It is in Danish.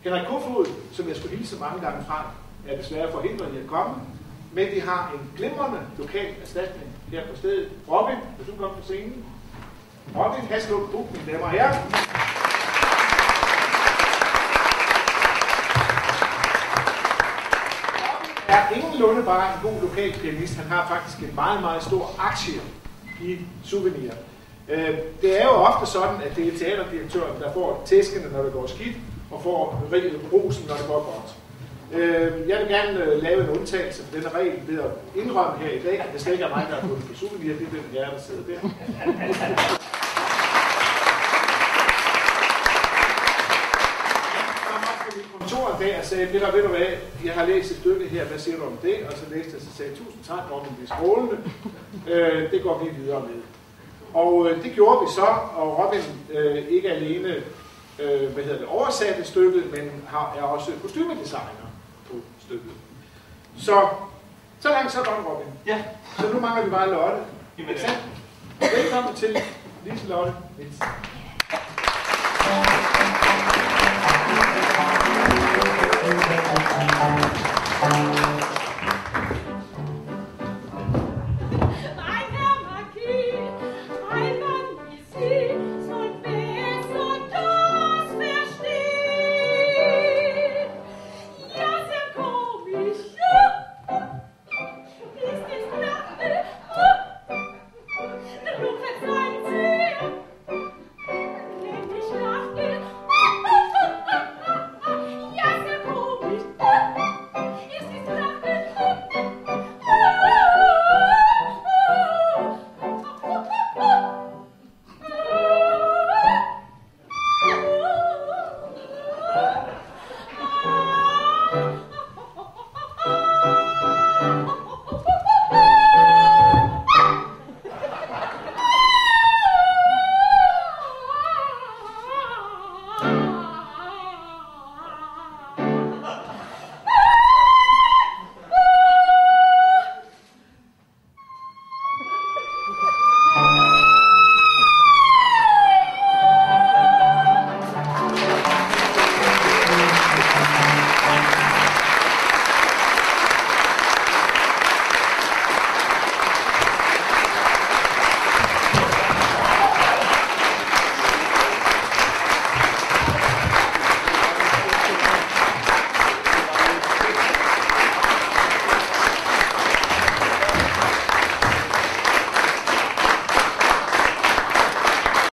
Henrik Kofod, som jeg skulle hilse mange gange fra, er desværre forhindret i at komme, men de har en glimrende lokal erstatning her på stedet. Robin, hvis du kommer på scenen. Robin Haslund Buch, mine damer og herrer. Robin er ingenlunde bare en god lokal pianist. Han har faktisk en meget, meget stor aktie i Souvenir. Det er jo ofte sådan, at det er teaterdirektøren, der får tæskene, når det går skidt, og får rosen, når det går godt. Jeg vil gerne lave en undtagelse for denne regel ved at indrømme her i dag, at det slet ikke er mig, der har fundet på Souvenir, det er den herre, der sidder der. Kontor en dag og sagde, Peter, ved du hvad, jeg har læst et stykke her, hvad siger du om det? Og så læste jeg, så sagde 1000 tak, Robin, det er strålende. Det går vi videre med. Og det gjorde vi så, og Robin ikke alene oversatte stykket, men er også kostymedesigner på stykket. Så langt så godt, Robin. Ja. Så nu mangler vi bare Lotte. Velkommen til Lise Lotte Nielsen.